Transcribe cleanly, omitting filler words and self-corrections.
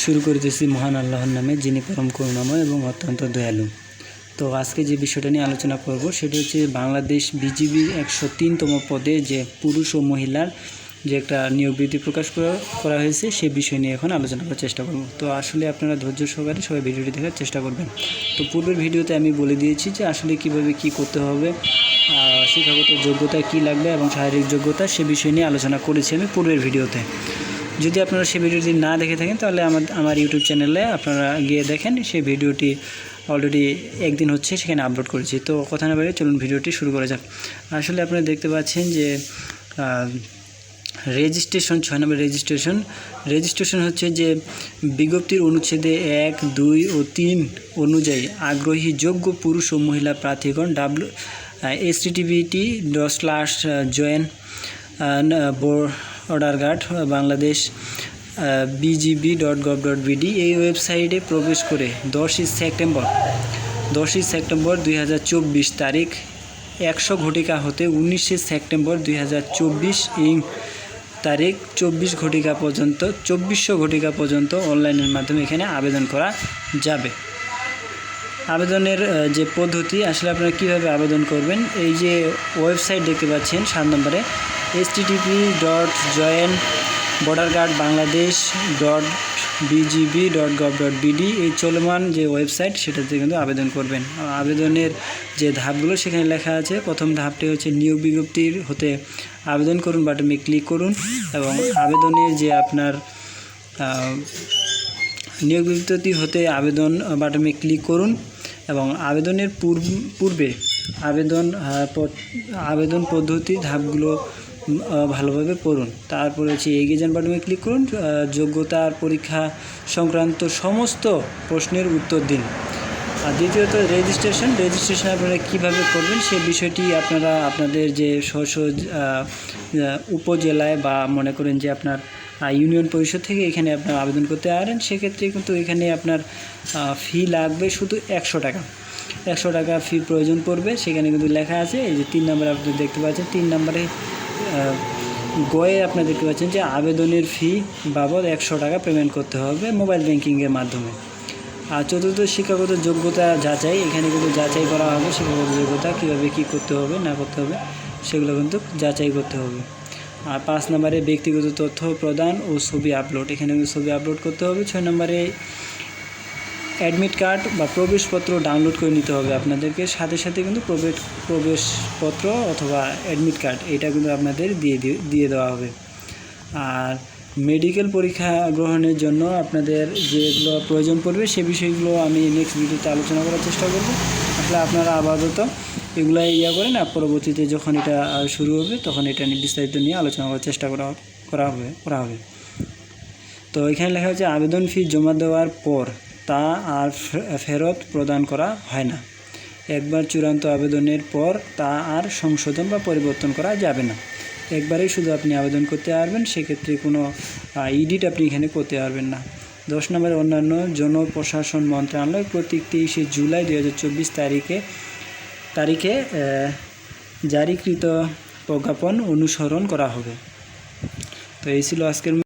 শুরু করিতেছি মহান আল্লাহর নামে, যিনি পরম করুণাময় এবং অত্যন্ত দয়ালু। তো আজকে যে বিষয়টা নিয়ে আলোচনা করব সেটা হচ্ছে বাংলাদেশ বিজিবির 103তম পদে যে পুরুষ ও মহিলার যে একটা নিয়োগ বিজ্ঞপ্তি প্রকাশ করা হয়েছে সে বিষয় নিয়ে এখন আলোচনা করার চেষ্টা করব। তো আসলে আপনারা ধৈর্য সহকারে সবাই ভিডিওটি দেখার চেষ্টা করবেন। তো পূর্বের ভিডিওতে আমি বলে দিয়েছি যে আসলে কিভাবে কি করতে হবে, শিক্ষাগত যোগ্যতা কি লাগবে এবং শারীরিক যোগ্যতা সে বিষয় নিয়ে আলোচনা করেছি আমি পূর্বের ভিডিওতে। যদি আপনারা সেই ভিডিওটি না দেখে থাকেন তাহলে আমার ইউটিউব চ্যানেলে আপনারা গিয়ে দেখেন, সেই ভিডিওটি অলরেডি একদিন হচ্ছে সেখানে আপলোড করেছি। তো কথা না বলে চলুন ভিডিওটি শুরু করা যাক। আসলে আপনারা দেখতে পাচ্ছেন যে রেজিস্ট্রেশন 6 নম্বর রেজিস্ট্রেশন হচ্ছে যে বিজ্ঞপ্তির অনুচ্ছেদে 1, 2 ও 3 অনুযায়ী আগ্রহী যোগ্য পুরুষ ও মহিলা প্রার্থীগণ http://join border guard Bangladesh bgb.gov.bd এই ওয়েবসাইটে প্রবেশ করে 10ই সেপ্টেম্বর 2024 তারিখ 100 ঘটিকা হতে 19 সেপ্টেম্বর 2024 তারিখ 2400 ঘটিকা পর্যন্ত অনলাইনের মাধ্যমে এখানে আবেদন করা যাবে। আবেদনের যে পদ্ধতি, আসলে আপনারা কীভাবে আবেদন করবেন, এই যে ওয়েবসাইট দেখতে পাচ্ছেন 7 নম্বরে http://bangladesh.bgb.gov.bd এই চলমান যে ওয়েবসাইট সেটাতে কিন্তু আবেদন করবেন। আবেদনের যে ধাপগুলো সেখানে লেখা আছে। প্রথম ধাপটি হচ্ছে নিয়োগ বিজ্ঞপ্তির হতে আবেদন করুন বাটনে ক্লিক করুন এবং আবেদনের যে আপনার নিয়োগ বিজ্ঞপ্তি হতে আবেদন বাটনে ক্লিক করুন এবং আবেদনের পূর্বে আবেদন পদ্ধতি ধাপগুলো ভালোভাবে পড়ুন। তারপরে হচ্ছে এগিয়ে যান বাটনে ক্লিক করুন, যোগ্যতার পরীক্ষা সংক্রান্ত সমস্ত প্রশ্নের উত্তর দিন। আর দ্বিতীয়ত রেজিস্ট্রেশন আপনারা কীভাবে করবেন সে বিষয়টি আপনারা আপনাদের যে উপজেলায় বা মনে করেন যে আপনার ইউনিয়ন পরিষদ থেকে এখানে আপনার আবেদন করতে পারেন। সেক্ষেত্রে কিন্তু এখানে আপনার ফি লাগবে শুধু 100 টাকা ফি প্রয়োজন পড়বে। সেখানে কিন্তু লেখা আছে, এই যে 3 নম্বরে আপনি দেখতে পাচ্ছেন, 3 নম্বরে গয়ে আপনারা দেখতে পাচ্ছেন যে আবেদনের ফি বাবদ 100 টাকা পেমেন্ট করতে হবে মোবাইল ব্যাংকিংয়ের মাধ্যমে। আর চতুর্থ শিক্ষাগত যোগ্যতা যাচাই, এখানে কিন্তু যাচাই করা হবে শিক্ষাগত যোগ্যতা কীভাবে কী করতে হবে না করতে হবে সেগুলো কিন্তু যাচাই করতে হবে। আর 5 নম্বরে ব্যক্তিগত তথ্য প্রদান ও ছবি আপলোড, এখানে কিন্তু ছবি আপলোড করতে হবে। 6 নম্বরে অ্যাডমিট কার্ড বা প্রবেশপত্র ডাউনলোড করে নিতে হবে আপনাদেরকে, সাথে কিন্তু প্রবেশপত্র অথবা অ্যাডমিট কার্ড এটা কিন্তু আপনাদের দিয়ে দেওয়া হবে। আর মেডিকেল পরীক্ষা গ্রহণের জন্য আপনাদের যেগুলো প্রয়োজন পড়বে সে বিষয়গুলো আমি নেক্সট ভিডিওতে আলোচনা করার চেষ্টা করব। আসলে আপনারা আপাতত এগুলো করেন, আর পরবর্তীতে যখন এটা শুরু হবে তখন এটা বিস্তারিত নিয়ে আলোচনা করার চেষ্টা করা হবে। তো এখানে লেখা হচ্ছে আবেদন ফি জমা দেওয়ার পর তা আর ফেরত প্রদান করা হয় না। একবার চূড়ান্ত আবেদনের পর তা আর সংশোধন বা পরিবর্তন করা যাবে না। একবারেই শুধু আপনি আবেদন করতে পারবেন, সেক্ষেত্রে কোনো এডিট আপনি এখানে করতে পারবেন না। 10 নম্বরে অন্যান্য জনপ্রশাসন মন্ত্রণালয় কর্তৃক 23 জুলাই 2024 তারিখে জারিকৃত প্রজ্ঞাপন অনুসরণ করা হবে। তো এই ছিল আজকের